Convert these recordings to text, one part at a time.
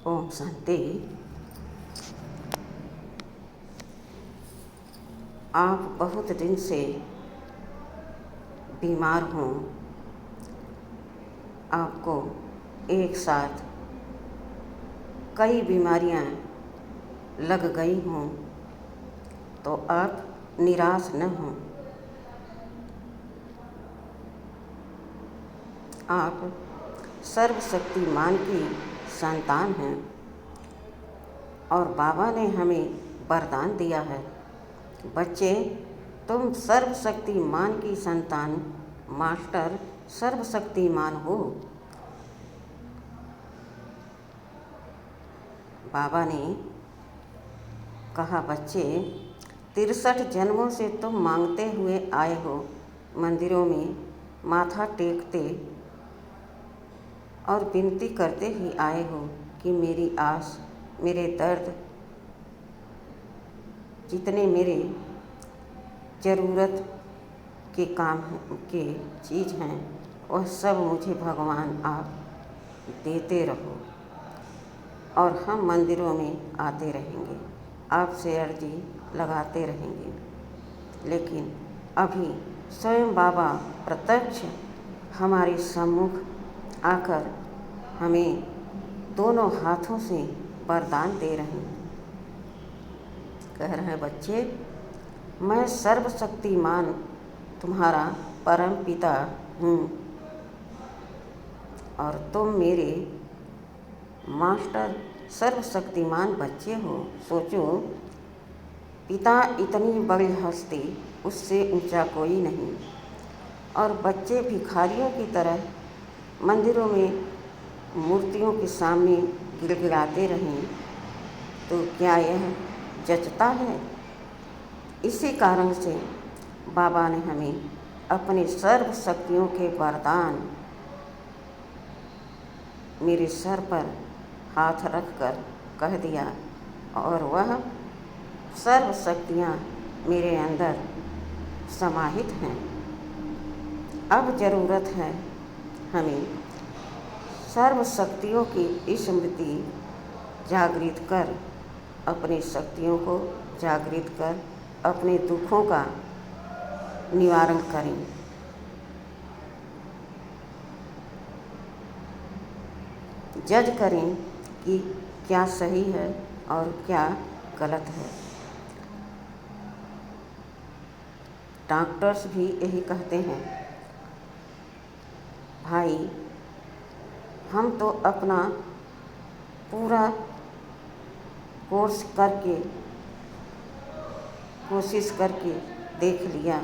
ओम शांति। आप बहुत दिन से बीमार हों, आपको एक साथ कई बीमारियां लग गई हों, तो आप निराश न हों। आप सर्वशक्तिमान की संतान हैं और बाबा ने हमें वरदान दिया है, बच्चे तुम सर्वशक्तिमान की संतान, मास्टर सर्वशक्तिमान हो। बाबा ने कहा, बच्चे 63 जन्मों से तुम मांगते हुए आए हो, मंदिरों में माथा टेकते और विनती करते ही आए हो कि मेरी आस, मेरे दर्द, जितने मेरे ज़रूरत के काम के चीज़ हैं, वह सब मुझे भगवान आप देते रहो। और हम मंदिरों में आते रहेंगे, आपसे अर्जी लगाते रहेंगे। लेकिन अभी स्वयं बाबा प्रत्यक्ष हमारे सम्मुख आकर हमें दोनों हाथों से वरदान दे रहे हैं। कह रहे हैं, बच्चे मैं सर्वशक्तिमान तुम्हारा परम पिता हूँ और तुम मेरे मास्टर सर्वशक्तिमान बच्चे हो। सोचो, पिता इतनी बड़ी हस्ती, उससे ऊंचा कोई नहीं, और बच्चे भिखारियों की तरह मंदिरों में मूर्तियों के सामने गिड़गिड़ाते रहें, तो क्या यह जचता है? इसी कारण से बाबा ने हमें अपने सर्व शक्तियों के वरदान मेरे सर पर हाथ रखकर कह दिया, और वह सर्व शक्तियाँ मेरे अंदर समाहित हैं। अब ज़रूरत है हमें सर्व शक्तियों की स्मृति जागृत कर, अपनी शक्तियों को जागृत कर अपने दुखों का निवारण करें। जज करें कि क्या सही है और क्या गलत है। डॉक्टर्स भी यही कहते हैं, भाई हम तो अपना पूरा कोर्स करके, कोशिश करके देख लिया,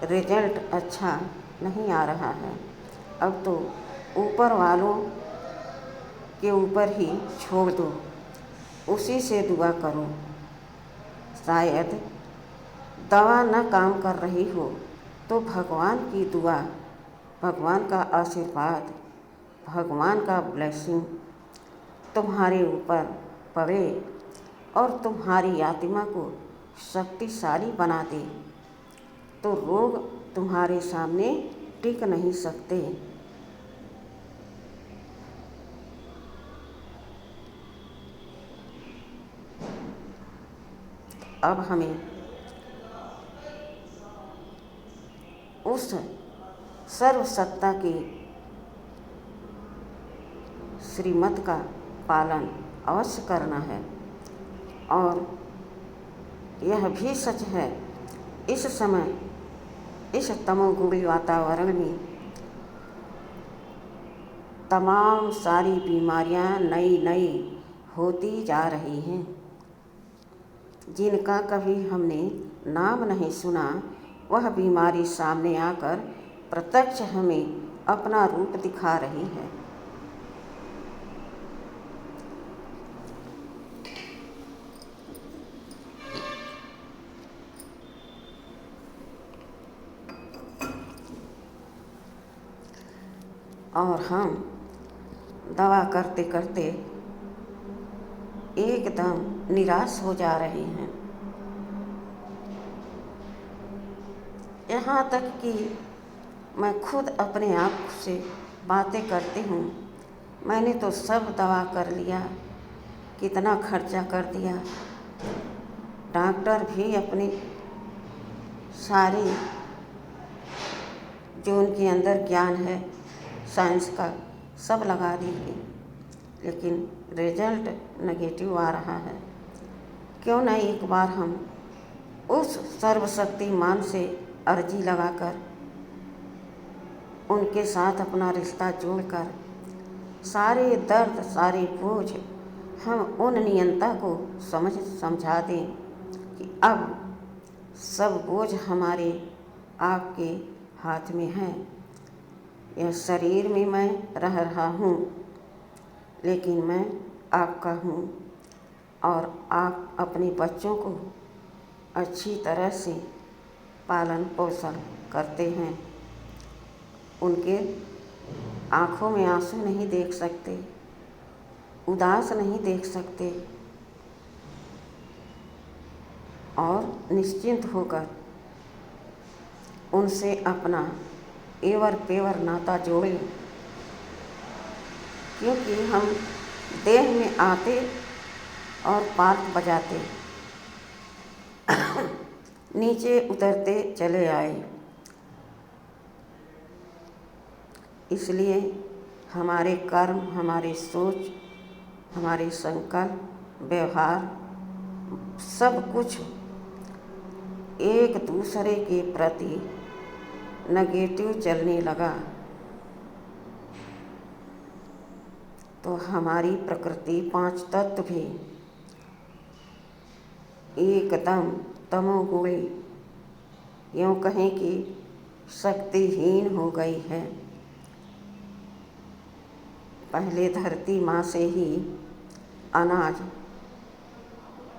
रिजल्ट अच्छा नहीं आ रहा है, अब तो ऊपर वालों के ऊपर ही छोड़ दो, उसी से दुआ करो। शायद दवा न काम कर रही हो तो भगवान की दुआ, भगवान का आशीर्वाद, भगवान का ब्लेसिंग तुम्हारे ऊपर पड़े और तुम्हारी आत्मा को शक्तिशाली बना दे, तो रोग तुम्हारे सामने टिक नहीं सकते। अब हमें उस सर्वसत्ता की श्रीमत का पालन अवश्य करना है। और यह भी सच है, इस समय इस तमोगुणी वातावरण में तमाम सारी बीमारियां नई नई होती जा रही हैं, जिनका कभी हमने नाम नहीं सुना, वह बीमारी सामने आकर प्रत्यक्ष हमें अपना रूप दिखा रही है। और हम दवा करते करते एकदम निराश हो जा रहे हैं। यहाँ तक कि मैं खुद अपने आप से बातें करती हूँ, मैंने तो सब दवा कर लिया, कितना खर्चा कर दिया। डॉक्टर भी अपनी सारी जो उनके अंदर ज्ञान है साइंस का सब लगा दिए, लेकिन रिजल्ट नेगेटिव आ रहा है। क्यों न एक बार हम उस सर्वशक्तिमान से अर्जी लगाकर उनके साथ अपना रिश्ता जोड़कर सारे दर्द सारे बोझ हम उन नियंता को समझा दें कि अब सब बोझ हमारे आपके हाथ में है। यह शरीर में मैं रह रहा हूँ, लेकिन मैं आपका हूँ और आप अपने बच्चों को अच्छी तरह से पालन पोषण करते हैं। उनके आँखों में आंसू नहीं देख सकते, उदास नहीं देख सकते और निश्चिंत होकर उनसे अपना एवर पेवर नाता जोड़ें, क्योंकि हम देह में आते और पार्क बजाते नीचे उतरते चले आए। इसलिए हमारे कर्म, हमारी सोच, हमारे संकल्प, व्यवहार सब कुछ एक दूसरे के प्रति नेगेटिव चलने लगा तो हमारी प्रकृति पांच तत्व भी एकदम तमोगुणी, यूँ कहें कि शक्तिहीन हो गई है। पहले धरती माँ से ही अनाज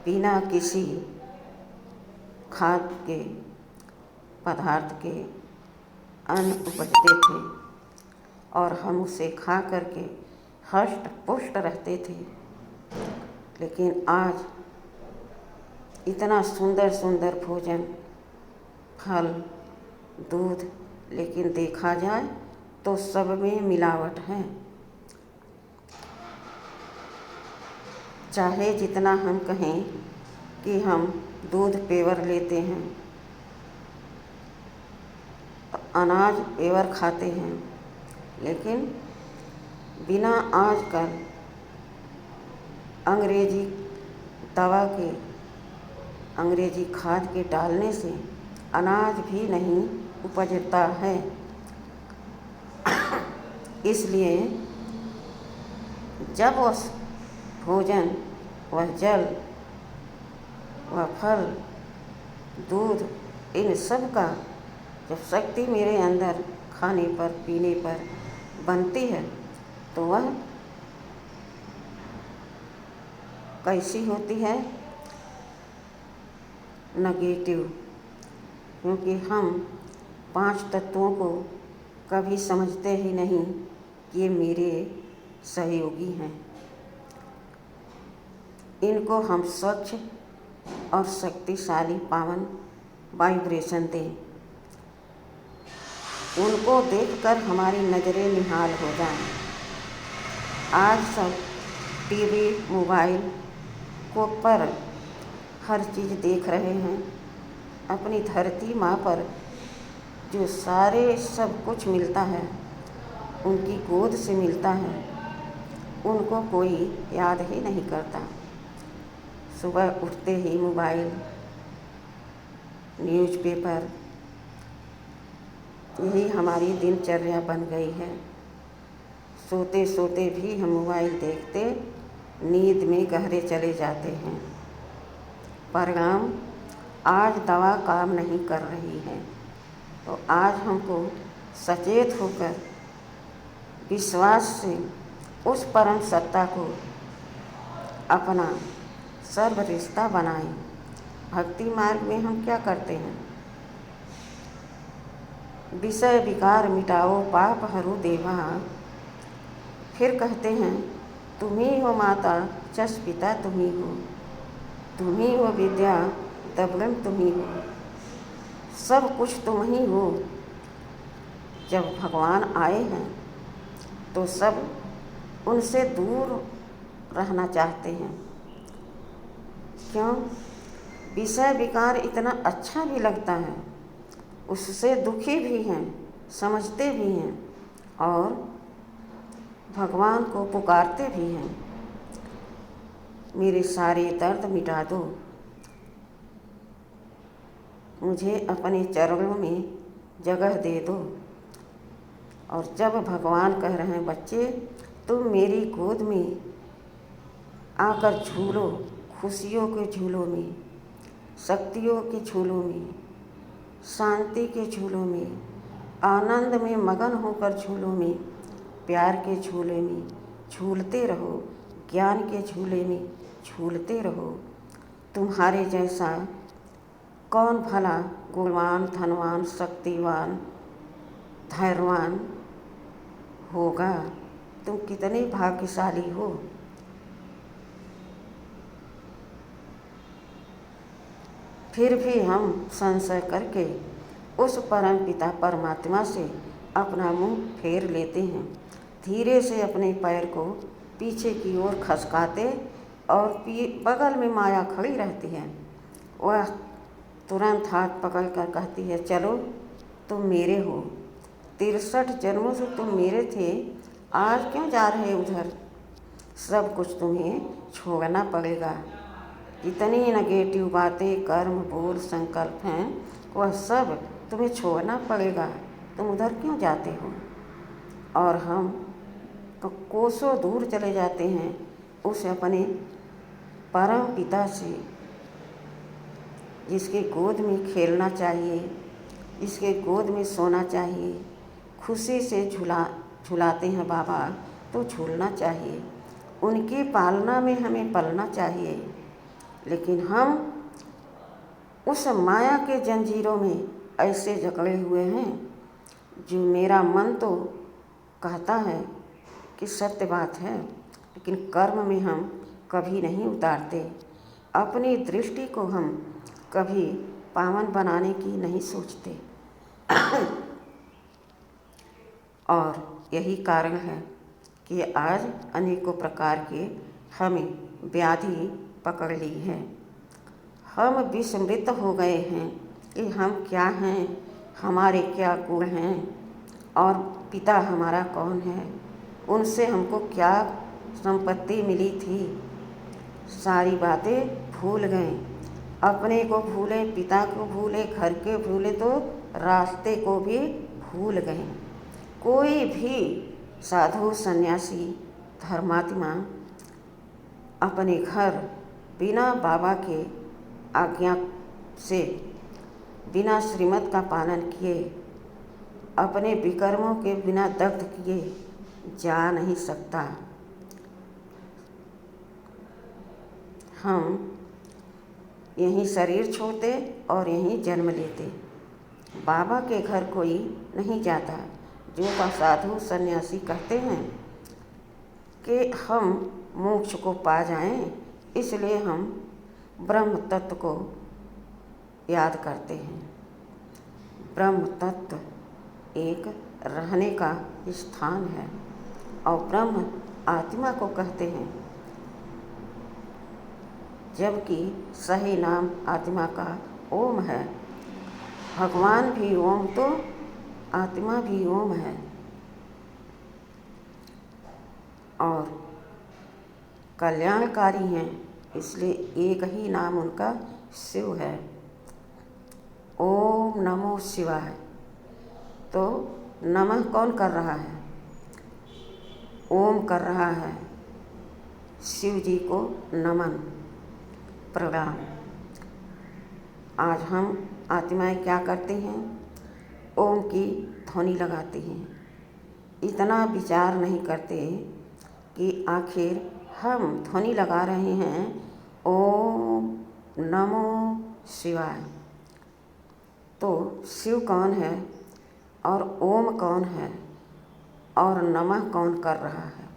बिना किसी खाद के पदार्थ के अन्न उपजते थे और हम उसे खा करके हष्ट पुष्ट रहते थे। लेकिन आज इतना सुंदर सुंदर भोजन, फल, दूध, लेकिन देखा जाए तो सब में मिलावट है। चाहे जितना हम कहें कि हम दूध पेवर लेते हैं, अनाज पेवर खाते हैं, लेकिन बिना आजकल अंग्रेजी दवा के, अंग्रेजी खाद के डालने से अनाज भी नहीं उपजता है। इसलिए जब वह भोजन, वह जल, वह फल, दूध, इन सब का जब शक्ति मेरे अंदर खाने पर पीने पर बनती है तो वह कैसी होती है? नेगेटिव। क्योंकि हम पांच तत्वों को कभी समझते ही नहीं कि ये मेरे सहयोगी हैं। इनको हम स्वच्छ और शक्तिशाली पावन वाइब्रेशन दें, उनको देखकर हमारी नज़रें निहाल हो जाएं। आज सब टीवी, मोबाइल को पर हर चीज़ देख रहे हैं। अपनी धरती माँ पर जो सारे सब कुछ मिलता है, उनकी गोद से मिलता है, उनको कोई याद ही नहीं करता। सुबह उठते ही मोबाइल, न्यूज़पेपर, यही हमारी दिनचर्या बन गई है। सोते सोते भी हम मोबाइल देखते नींद में गहरे चले जाते हैं। परिणाम, आज दवा काम नहीं कर रही है, तो आज हमको सचेत होकर विश्वास से उस परम सत्ता को अपना सर्व रिश्ता बनाएं। भक्ति मार्ग में हम क्या करते हैं? विषय विकार मिटाओ पाप हरु देवा। फिर कहते हैं तुम्ही हो माता चस पिता तुम्ही हो, तुम्ही हो विद्या दबड़म तुम्ही हो, सब कुछ तुम ही हो। जब भगवान आए हैं तो सब उनसे दूर रहना चाहते हैं। क्यों? विषय विकार इतना अच्छा भी लगता है, उससे दुखी भी हैं, समझते भी हैं और भगवान को पुकारते भी हैं, मेरे सारे दर्द मिटा दो, मुझे अपने चरणों में जगह दे दो। और जब भगवान कह रहे हैं, बच्चे तुम मेरी गोद में आकर झूलो, खुशियों के झूलों में, शक्तियों के झूलों में, शांति के झूलों में, आनंद में मगन होकर झूलों में, प्यार के झूले में झूलते रहो, ज्ञान के झूले में झूलते रहो। तुम्हारे जैसा कौन भला गुणवान, धनवान, शक्तिवान, धैर्यवान होगा? तुम कितने भाग्यशाली हो। फिर भी हम संशय करके उस परम पिता परमात्मा से अपना मुंह फेर लेते हैं, धीरे से अपने पैर को पीछे की ओर खसकाते और बगल में माया खड़ी रहती है। वह तुरंत हाथ पकड़ कर कहती है, चलो तुम मेरे हो, 63 जन्मों से तुम मेरे थे, आज क्यों जा रहे उधर? सब कुछ तुम्हें छोड़ना पड़ेगा। जितनी नेगेटिव बातें, कर्म, बोल, संकल्प हैं, वह सब तुम्हें छोड़ना पड़ेगा। तुम उधर क्यों जाते हो? और हम तो कोसों दूर चले जाते हैं उस अपने परम पिता से, जिसके गोद में खेलना चाहिए, जिसके गोद में सोना चाहिए, खुशी से झुलाते हैं बाबा तो झूलना चाहिए, उनकी पालना में हमें पलना चाहिए। लेकिन हम उस माया के जंजीरों में ऐसे जकड़े हुए हैं, जो मेरा मन तो कहता है कि सत्य बात है, लेकिन कर्म में हम कभी नहीं उतारते। अपनी दृष्टि को हम कभी पावन बनाने की नहीं सोचते। और यही कारण है कि आज अनेकों प्रकार के हमें व्याधि पकड़ ली है। हम विस्मृत हो गए हैं कि हम क्या हैं, हमारे क्या गुण हैं और पिता हमारा कौन है, उनसे हमको क्या संपत्ति मिली थी। सारी बातें भूल गए, अपने को भूले, पिता को भूले, घर के भूले तो रास्ते को भी भूल गए। कोई भी साधु, सन्यासी, धर्मात्मा अपने घर बिना बाबा के आज्ञा से, बिना श्रीमत का पालन किए, अपने विकर्मों के बिना दग्ध किए जा नहीं सकता। हम यहीं शरीर छोड़ते और यहीं जन्म लेते, बाबा के घर कोई नहीं जाता। जो का साधु सन्यासी कहते हैं कि हम मोक्ष को पा जाएं, इसलिए हम ब्रह्म तत्व को याद करते हैं। ब्रह्म तत्व एक रहने का स्थान है और ब्रह्म आत्मा को कहते हैं, जबकि सही नाम आत्मा का ओम है। भगवान भी ओम तो आत्मा भी ओम है। और कल्याणकारी हैं, इसलिए एक ही नाम उनका शिव है, ओम नमो शिवाय। तो नमः कौन कर रहा है? ओम कर रहा है, शिव जी को नमन, प्रणाम। आज हम आत्माएं क्या करते हैं? ओम की ध्वनि लगाते हैं, इतना विचार नहीं करते कि आखिर हम ध्वनि लगा रहे हैं ओम नमो शिवाय। तो शिव कौन है और ओम कौन है और नमः कौन कर रहा है?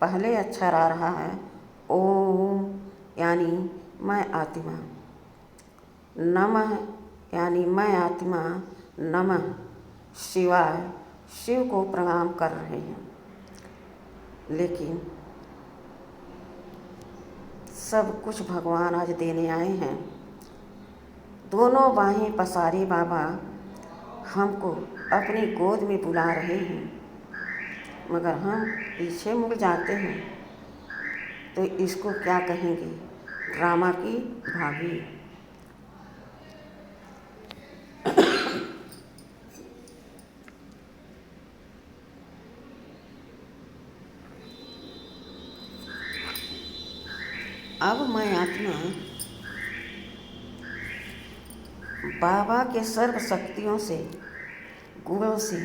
पहले अक्षर आ रहा है ओम, यानी मैं आत्मा, नमः यानी मैं आत्मा, नमः शिवाय, शिव को प्रणाम कर रहे हैं। लेकिन सब कुछ भगवान आज देने आए हैं। दोनों बाहें पसारे बाबा हमको अपनी गोद में बुला रहे हैं, मगर हम पीछे मुड़ जाते हैं तो इसको क्या कहेंगे? ड्रामा की भाभी। अब मैं आत्मा बाबा के सर्व शक्तियों से, गुणों से,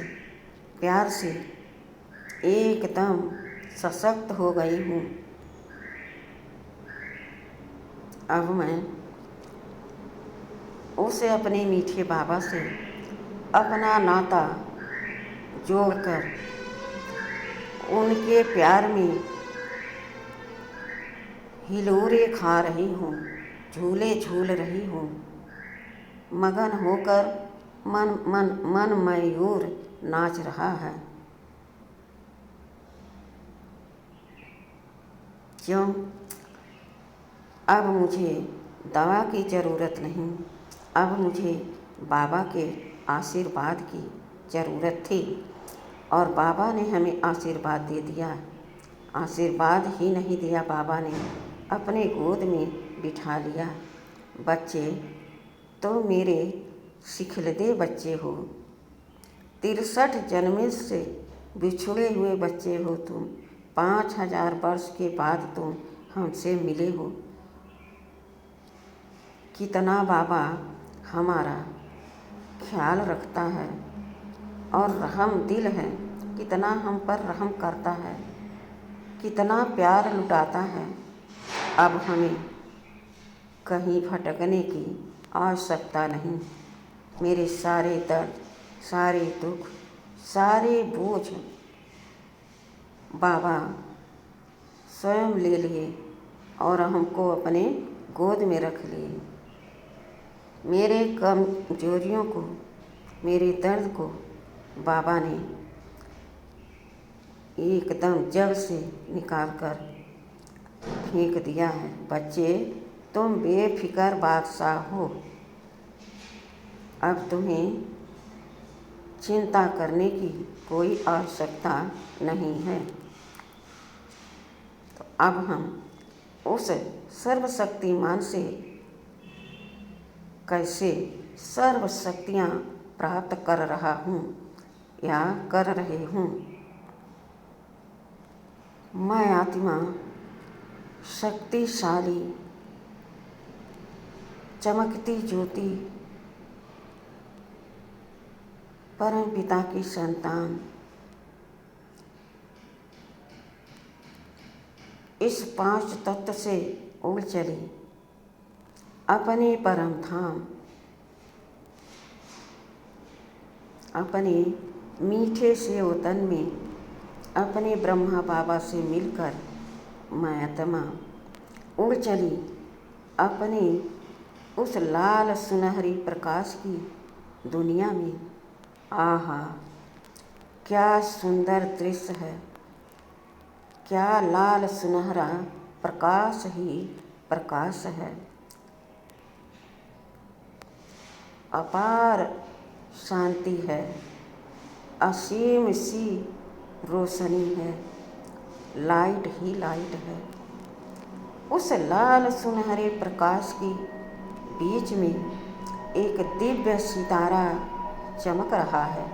प्यार से एकदम सशक्त हो गई हूँ। अब मैं उसे अपने मीठे बाबा से अपना नाता जोड़कर उनके प्यार में हिलोरे खा रही हूँ, झूले झूल रही हूँ। मगन होकर मन मयूर नाच रहा है। क्यों? अब मुझे दवा की ज़रूरत नहीं, अब मुझे बाबा के आशीर्वाद की ज़रूरत थी और बाबा ने हमें आशीर्वाद दे दिया। आशीर्वाद ही नहीं दिया, बाबा ने अपने गोद में बिठा लिया। बच्चे तो मेरे सिखलदे बच्चे हो, 63 जन्म से बिछुड़े हुए बच्चे हो तुम। 5000 वर्ष के बाद तुम हमसे मिले हो। कितना बाबा हमारा ख्याल रखता है और रहम दिल है, कितना हम पर रहम करता है, कितना प्यार लुटाता है। अब हमें कहीं भटकने की आवश्यकता नहीं। मेरे सारे दर्द, सारे दुख, सारे बोझ बाबा स्वयं ले लिए और हमको अपने गोद में रख लिए। मेरे कमजोरियों को, मेरे दर्द को बाबा ने एकदम जड़ से निकाल कर फेंक दिया है। बच्चे, तुम बेफिक्र बादशाह हो। अब तुम्हें चिंता करने की कोई आवश्यकता नहीं है। तो अब हम उस सर्वशक्तिमान से कैसे सर्व शक्तियाँ प्राप्त कर रहा हूँ या कर रहे हूँ। मैं आत्मा शक्तिशाली चमकती ज्योति परम पिता की संतान, इस 5 तत्व से उड़ चली अपने परम धाम, अपने मीठे से वतन में अपने ब्रह्मा बाबा से मिलकर मैं आत्मा उड़ चली अपने उस लाल सुनहरी प्रकाश की दुनिया में। आहा, क्या सुंदर दृश्य है! क्या लाल सुनहरा प्रकाश ही प्रकाश है। अपार शांति है, असीम सी रोशनी है, लाइट ही लाइट है। उस लाल सुनहरे प्रकाश की बीच में एक दिव्य सितारा चमक रहा है,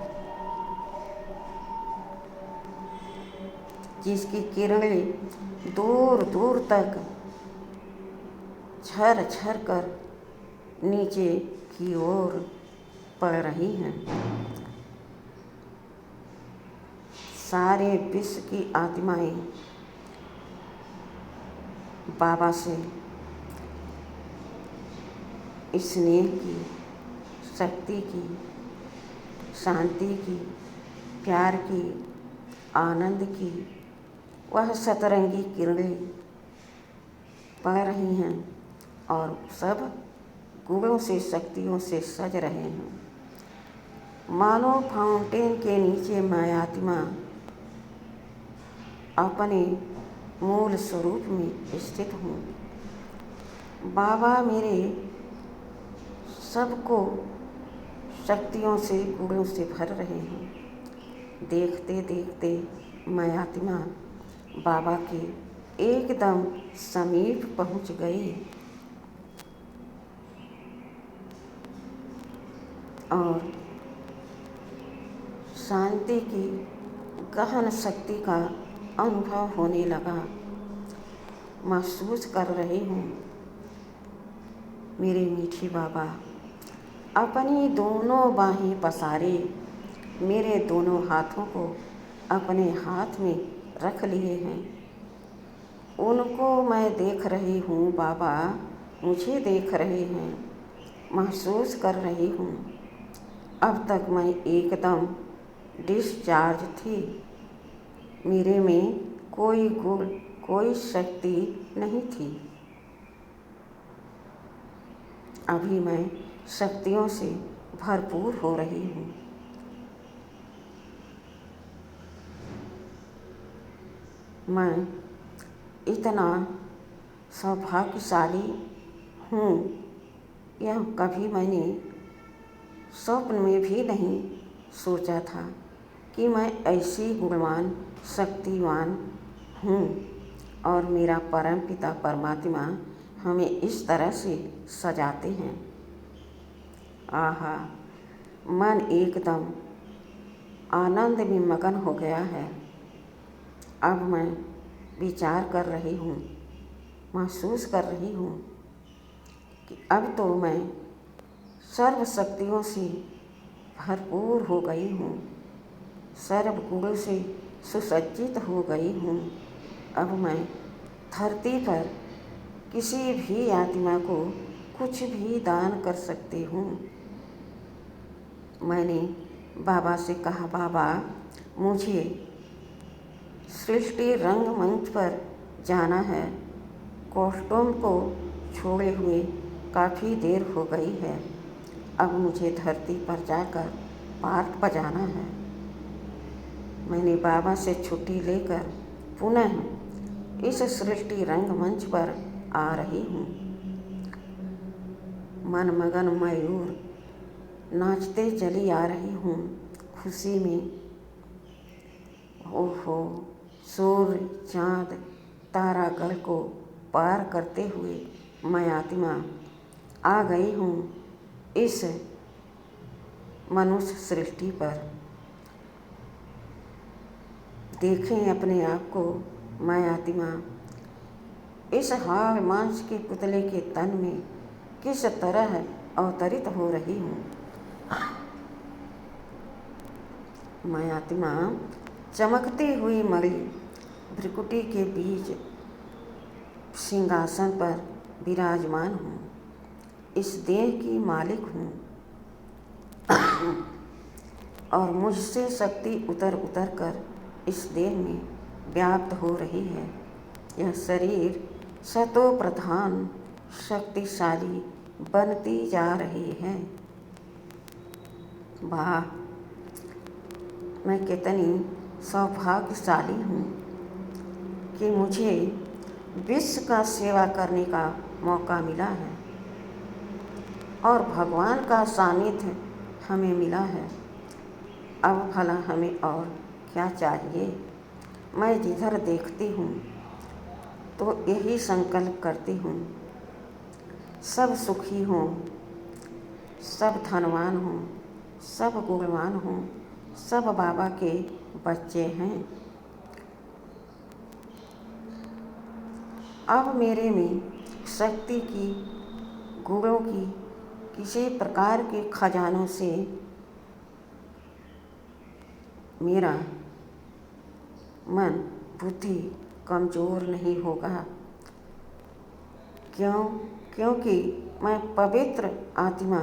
जिसकी किरणें दूर दूर तक झर झर कर नीचे की ओर पड़ रही हैं। सारे विश्व की आत्माएं बाबा से स्नेह की, शक्ति की, शांति की, प्यार की, आनंद की वह सतरंगी किरणें पड़ रही हैं और सब गुणों से, शक्तियों से सज रहे हैं। मानो फाउंटेन के नीचे मैं आत्मा अपने मूल स्वरूप में स्थित हूँ। बाबा मेरे सबको शक्तियों से, गुणों से भर रहे हैं। देखते देखते मैं आत्मा बाबा के एकदम समीप पहुँच गई और शांति की गहन शक्ति का अनुभव होने लगा। महसूस कर रही हूँ मेरे मीठे बाबा अपनी दोनों बाहें पसारे मेरे दोनों हाथों को अपने हाथ में रख लिए हैं। उनको मैं देख रही हूँ, बाबा मुझे देख रहे हैं, महसूस कर रही हूँ। अब तक मैं एकदम डिस्चार्ज थी। मेरे में कोई गुण, कोई शक्ति नहीं थी। अभी मैं शक्तियों से भरपूर हो रही हूँ। मैं इतना सौभाग्यशाली हूँ, यह कभी मैंने स्वप्न में भी नहीं सोचा था कि मैं ऐसी गुणवान, शक्तिवान हूँ और मेरा परमपिता परमात्मा हमें इस तरह से सजाते हैं। आहा, मन एकदम आनंद में मगन हो गया है। अब मैं विचार कर रही हूँ, महसूस कर रही हूँ कि अब तो मैं सर्व शक्तियों से भरपूर हो गई हूँ, सर्व गुणों से सुसज्जित हो गई हूँ। अब मैं धरती पर किसी भी आत्मा को कुछ भी दान कर सकती हूँ। मैंने बाबा से कहा, बाबा मुझे सृष्टि रंगमंच पर जाना है। कॉस्ट्यूम को छोड़े हुए काफ़ी देर हो गई है। अब मुझे धरती पर जाकर पार्ट बजाना है। मैंने बाबा से छुट्टी लेकर पुनः इस सृष्टि रंगमंच पर आ रही हूँ। मनमगन मयूर नाचते चली आ रही हूँ खुशी में। ओहो, सूर्य, चाँद, तारागढ़ को पार करते हुए मैं आत्मा आ गई हूँ इस मनुष्य सृष्टि पर। देखें अपने आप को, मैं आत्मा इस हाड़ मांस के पुतले के तन में किस तरह अवतरित हो रही हूँ। मैं आत्मा चमकती हुई मणि भ्रिकुटी के बीच सिंहासन पर विराजमान हूँ। इस देह की मालिक हूँ और मुझसे शक्ति उतर उतर कर इस देह में व्याप्त हो रही है। यह शरीर सतो प्रधान शक्तिशाली बनती जा रही है। वाह, मैं कितनी सौभाग्यशाली हूँ कि मुझे विश्व का सेवा करने का मौका मिला है और भगवान का सानिध्य हमें मिला है। अब भला हमें और क्या चाहिए। मैं जिधर देखती हूँ तो यही संकल्प करती हूँ, सब सुखी हों, सब धनवान हों, सब गुणवान हों, सब बाबा के बच्चे हैं। अब मेरे में शक्ति की, गुणों की, किसी प्रकार के खजानों से मेरा मन, बुद्धि कमज़ोर नहीं होगा। क्योंकि मैं पवित्र आत्मा,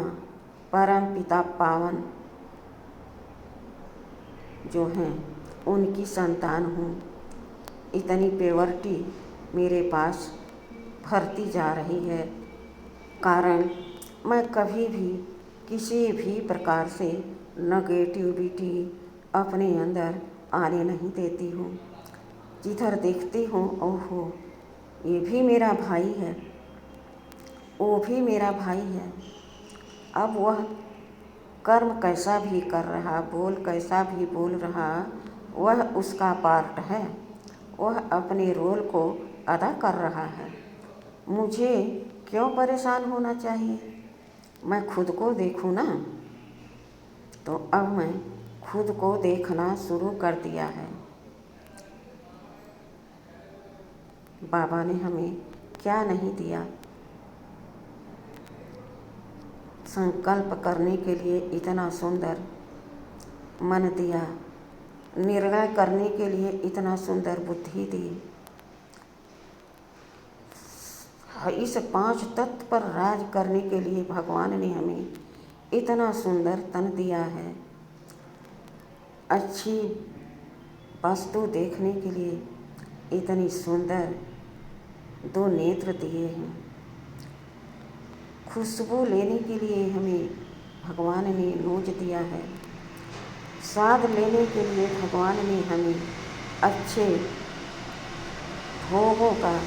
परम पिता पावन जो हैं उनकी संतान हूँ। इतनी प्योरिटी मेरे पास भरती जा रही है, कारण मैं कभी भी किसी भी प्रकार से नेगेटिविटी अपने अंदर आने नहीं देती हूँ। जिधर देखती हूँ, ओहो ये भी मेरा भाई है, वो भी मेरा भाई है। अब वह कर्म कैसा भी कर रहा, बोल कैसा भी बोल रहा, वह उसका पार्ट है, वह अपने रोल को अदा कर रहा है। मुझे क्यों परेशान होना चाहिए? मैं खुद को देखूँ ना। तो अब मैं खुद को देखना शुरू कर दिया है। बाबा ने हमें क्या नहीं दिया? संकल्प करने के लिए इतना सुंदर मन दिया, निर्णय करने के लिए इतना सुंदर बुद्धि दी, इस 5 तत्व पर राज करने के लिए भगवान ने हमें इतना सुंदर तन दिया है। अच्छी वस्तु देखने के लिए इतनी सुंदर 2 नेत्र दिए हैं। खुशबू लेने के लिए हमें भगवान ने नोज दिया है। स्वाद लेने के लिए भगवान ने हमें अच्छे भोगों का,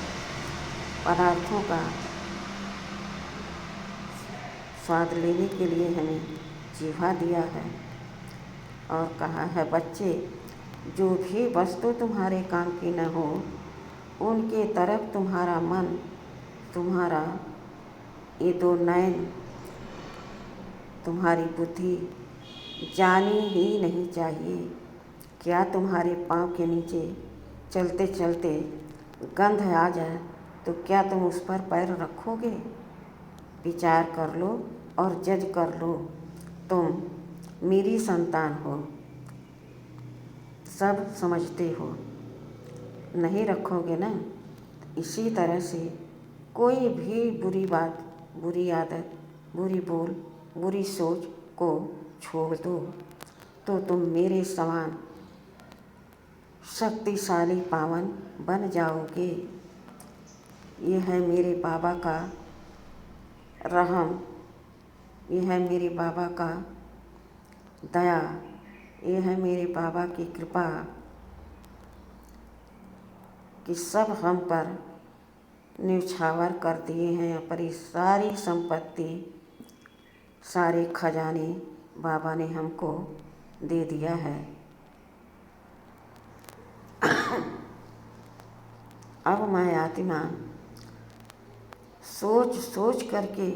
पदार्थों का स्वाद लेने के लिए हमें जीवा दिया है। और कहा है, बच्चे जो भी वस्तु तुम्हारे काम की न हो, उनके तरफ तुम्हारा मन, तुम्हारा ये 2 नयन, तुम्हारी बुद्धि जानी ही नहीं चाहिए। क्या तुम्हारे पाँव के नीचे चलते चलते गंध आ जाए तो क्या तुम उस पर पैर रखोगे? विचार कर लो और जज कर लो। तुम मेरी संतान हो, सब समझते हो, नहीं रखोगे ना? इसी तरह से कोई भी बुरी बात, बुरी आदत, बुरी बोल, बुरी सोच को छोड़ दो तो तुम मेरे समान शक्तिशाली पावन बन जाओगे। ये है मेरे बाबा का रहम, ये है मेरे बाबा का दया, ये है मेरे बाबा की कृपा कि सब हम पर न्यौछावर कर दिए हैं। अपनी सारी संपत्ति, सारे खजाने बाबा ने हमको दे दिया है। अब मैं आत्मा सोच सोच करके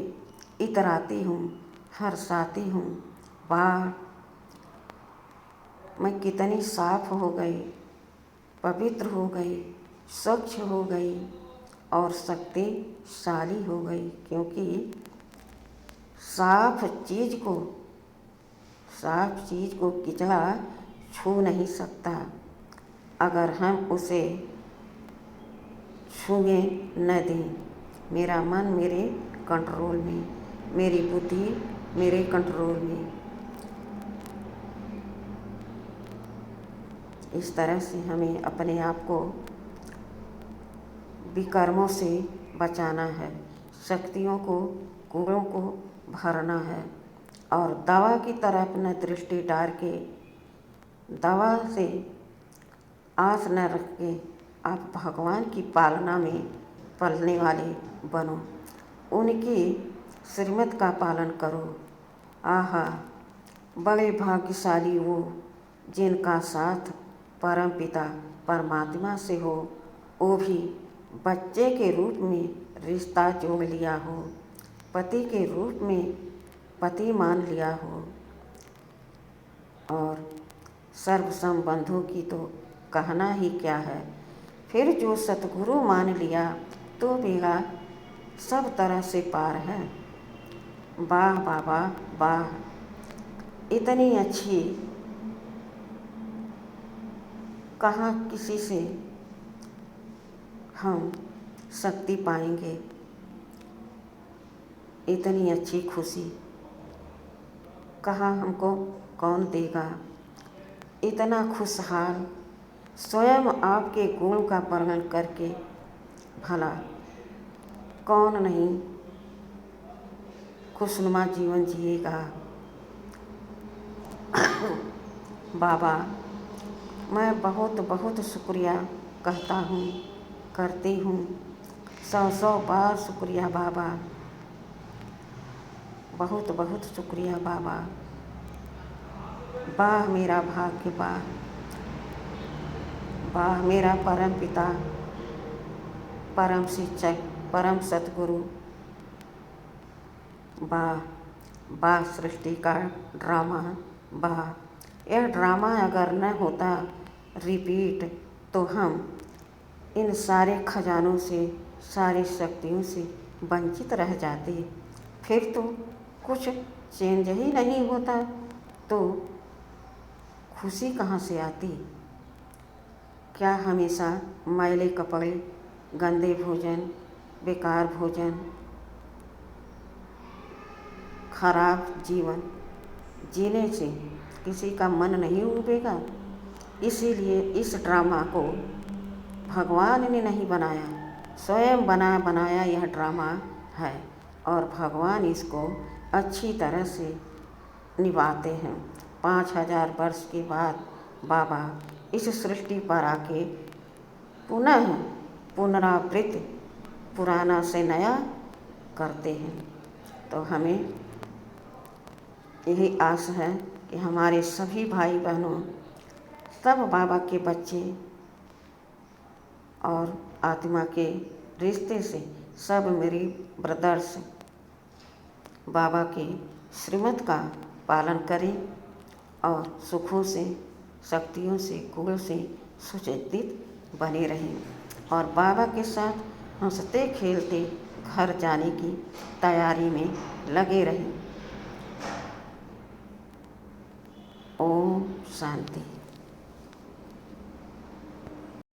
इतराती हूँ, हर्षाती हूँ। वाह, मैं कितनी साफ हो गई, पवित्र हो गई, स्वच्छ हो गई और शक्तिशाली हो गई। क्योंकि साफ चीज़ को कीचड़ा छू नहीं सकता। अगर हम उसे छूए न दें। मेरा मन मेरे कंट्रोल में, मेरी बुद्धि मेरे कंट्रोल में। इस तरह से हमें अपने आप को विकर्मों से बचाना है, शक्तियों को, गुणों को भरना है और दवा की तरफ न दृष्टि डाल के, दवा से आस न रख के आप भगवान की पालना में पलने वाले बनो, उनकी श्रीमत का पालन करो। आहा, बड़े भाग्यशाली वो जिनका साथ परम पिता परमात्मा से हो, वो भी बच्चे के रूप में रिश्ता जोड़ लिया हो, पति के रूप में पति मान लिया हो और सर्व संबंधों की तो कहना ही क्या है। फिर जो सतगुरु मान लिया तो बेड़ा सब तरह से पार है। वाह बाबा वाह, इतनी अच्छी कहाँ किसी से हम शक्ति पाएंगे, इतनी अच्छी खुशी कहाँ हमको कौन देगा। इतना खुशहाल स्वयं आपके गुण का वर्णन करके भला कौन नहीं खुशनुमा जीवन जिएगा। बाबा, मैं बहुत बहुत शुक्रिया कहता हूँ, करती हूँ। 100 बार शुक्रिया बाबा, बहुत बहुत शुक्रिया बाबा। वाह मेरा भाग्य, वाह वाह मेरा परम पिता, परम शिक्षक, परम सतगुरु। वाह वाह सृष्टि का ड्रामा, वाह। यह ड्रामा अगर न होता रिपीट तो हम इन सारे खजानों से, सारी शक्तियों से वंचित रह जाते। फिर तो कुछ चेंज ही नहीं होता, तो खुशी कहाँ से आती। क्या हमेशा मैले कपड़े, गंदे भोजन, बेकार भोजन, खराब जीवन जीने से किसी का मन नहीं उबेगा। इसीलिए इस ड्रामा को भगवान ने नहीं बनाया, स्वयं बनाया यह ड्रामा है, और भगवान इसको अच्छी तरह से निभाते हैं। 5000 वर्ष के बाद बाबा इस सृष्टि पर आके पुनः पुनरावृत्ति, पुराना से नया करते हैं। तो हमें यही आस है कि हमारे सभी भाई बहनों, सब बाबा के बच्चे और आत्मा के रिश्ते से सब मेरी ब्रदर्स बाबा के श्रीमत का पालन करें और सुखों से, शक्तियों से, गुण से सुसज्जित बने रहें, और बाबा के साथ हंसते खेलते घर जाने की तैयारी में लगे रहें। ओम शांति।